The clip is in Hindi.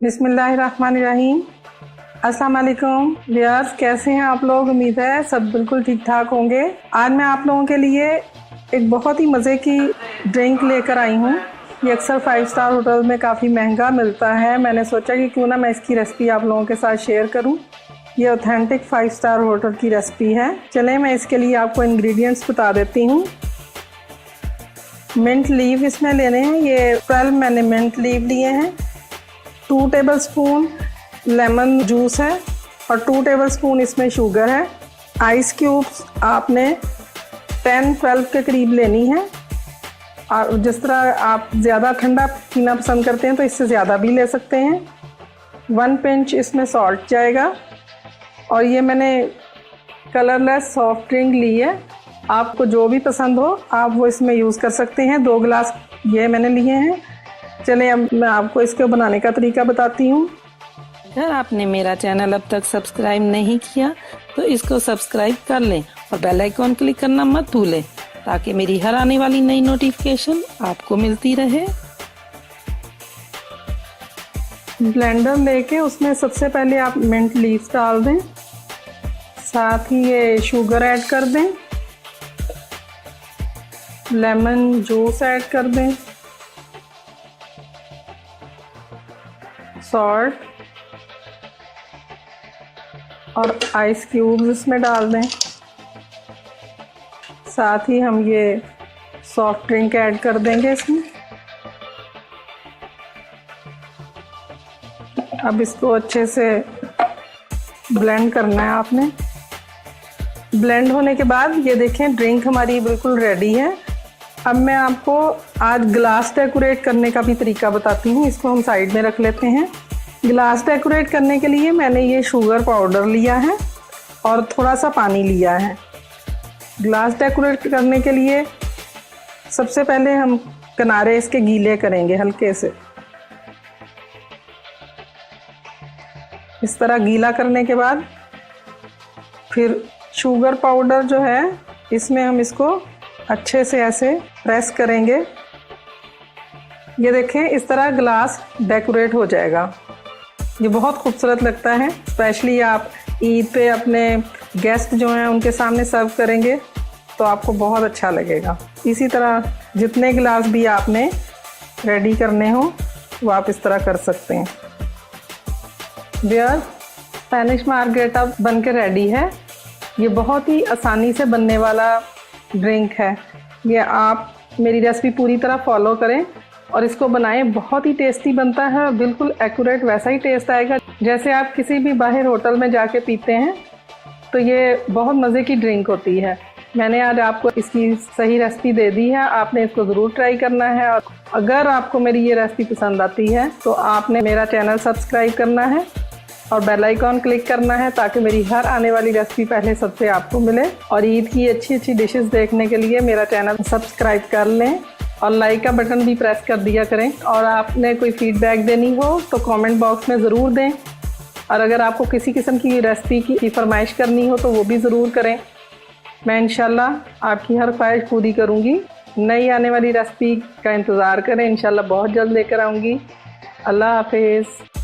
बिस्मिल्लाहिर्रहमानिर्रहीम। अस्सलाम वालेकुम व्यूअर्स, कैसे हैं आप लोग? उम्मीद है सब बिल्कुल ठीक ठाक होंगे। आज मैं आप लोगों के लिए एक बहुत ही मज़े की ड्रिंक लेकर आई हूँ। ये अक्सर 5 स्टार होटल में काफ़ी महंगा मिलता है। मैंने सोचा कि क्यों ना मैं इसकी रेसिपी आप लोगों के साथ शेयर करूँ। ये ऑथेंटिक 5 स्टार होटल की रेसिपी है। चलें मैं इसके लिए आपको इंग्रेडिएंट्स बता देती हूँ। मिंट लीव इसमें लेने हैं। ये 12 मैंने मिंट लीव लिए हैं। 2 टेबलस्पून लेमन जूस है और 2 टेबलस्पून इसमें शुगर है। आइस क्यूब्स आपने 10-12 के करीब लेनी है। और जिस तरह आप ज़्यादा ठंडा पीना पसंद करते हैं तो इससे ज़्यादा भी ले सकते हैं। 1 पिंच इसमें सॉल्ट जाएगा। और ये मैंने कलरलेस सॉफ्ट ड्रिंक ली है। आपको जो भी पसंद हो आप वो इसमें यूज़ कर सकते हैं। 2 गिलास ये मैंने लिए हैं। चलें अब मैं आपको इसके बनाने का तरीका बताती हूँ। अगर आपने मेरा चैनल अब तक सब्सक्राइब नहीं किया तो इसको सब्सक्राइब कर लें और बेल आइकॉन क्लिक करना मत भूलें ताकि मेरी हर आने वाली नई नोटिफिकेशन आपको मिलती रहे। ब्लेंडर लेके उसमें सबसे पहले आप मिंट लीव्स डाल दें, साथ ही ये शुगर ऐड कर दें, लेमन जूस ऐड कर दें, सॉल्ट और आइस क्यूब्स इसमें डाल दें। साथ ही हम ये सॉफ्ट ड्रिंक ऐड कर देंगे इसमें। अब इसको अच्छे से ब्लेंड करना है आपने। ब्लेंड होने के बाद ये देखें ड्रिंक हमारी बिल्कुल रेडी है। अब मैं आपको आज ग्लास डेकोरेट करने का भी तरीका बताती हूँ। इसको हम साइड में रख लेते हैं। ग्लास डेकोरेट करने के लिए मैंने ये शुगर पाउडर लिया है और थोड़ा सा पानी लिया है। ग्लास डेकोरेट करने के लिए सबसे पहले हम किनारे इसके गीले करेंगे हल्के से। इस तरह गीला करने के बाद फिर शुगर पाउडर जो है इसमें हम इसको अच्छे से ऐसे प्रेस करेंगे। ये देखें इस तरह ग्लास डेकोरेट हो जाएगा। ये बहुत खूबसूरत लगता है। स्पेशली आप ईद पे अपने गेस्ट जो हैं उनके सामने सर्व करेंगे तो आपको बहुत अच्छा लगेगा। इसी तरह जितने गिलास भी आपने रेडी करने हो वो आप इस तरह कर सकते हैं। व्यूअर्स, स्पेनिश मार्गरेटा बन के रेडी है। ये बहुत ही आसानी से बनने वाला ड्रिंक है। ये आप मेरी रेसिपी पूरी तरह फॉलो करें और इसको बनाएं। बहुत ही टेस्टी बनता है और बिल्कुल एक्यूरेट वैसा ही टेस्ट आएगा जैसे आप किसी भी बाहर होटल में जाके पीते हैं। तो ये बहुत मज़े की ड्रिंक होती है। मैंने आज आपको इसकी सही रेसिपी दे दी है। आपने इसको ज़रूर ट्राई करना है। और अगर आपको मेरी ये रेसिपी पसंद आती है तो आपने मेरा चैनल सब्सक्राइब करना है और बेल आइकॉन क्लिक करना है ताकि मेरी हर आने वाली रेसिपी पहले सबसे आपको मिले। और ईद की अच्छी अच्छी डिशेस देखने के लिए मेरा चैनल सब्सक्राइब कर लें और लाइक का बटन भी प्रेस कर दिया करें। और आपने कोई फीडबैक देनी हो तो कमेंट बॉक्स में ज़रूर दें। और अगर आपको किसी किस्म की रेसिपी की फरमाइश करनी हो तो वो भी ज़रूर करें। मैं इंशाल्लाह आपकी हर ख्वाहिश पूरी करूँगी। नई आने वाली रेसिपी का इंतज़ार करें। इंशाल्लाह बहुत जल्द लेकर आऊँगी। अल्लाह हाफिज़।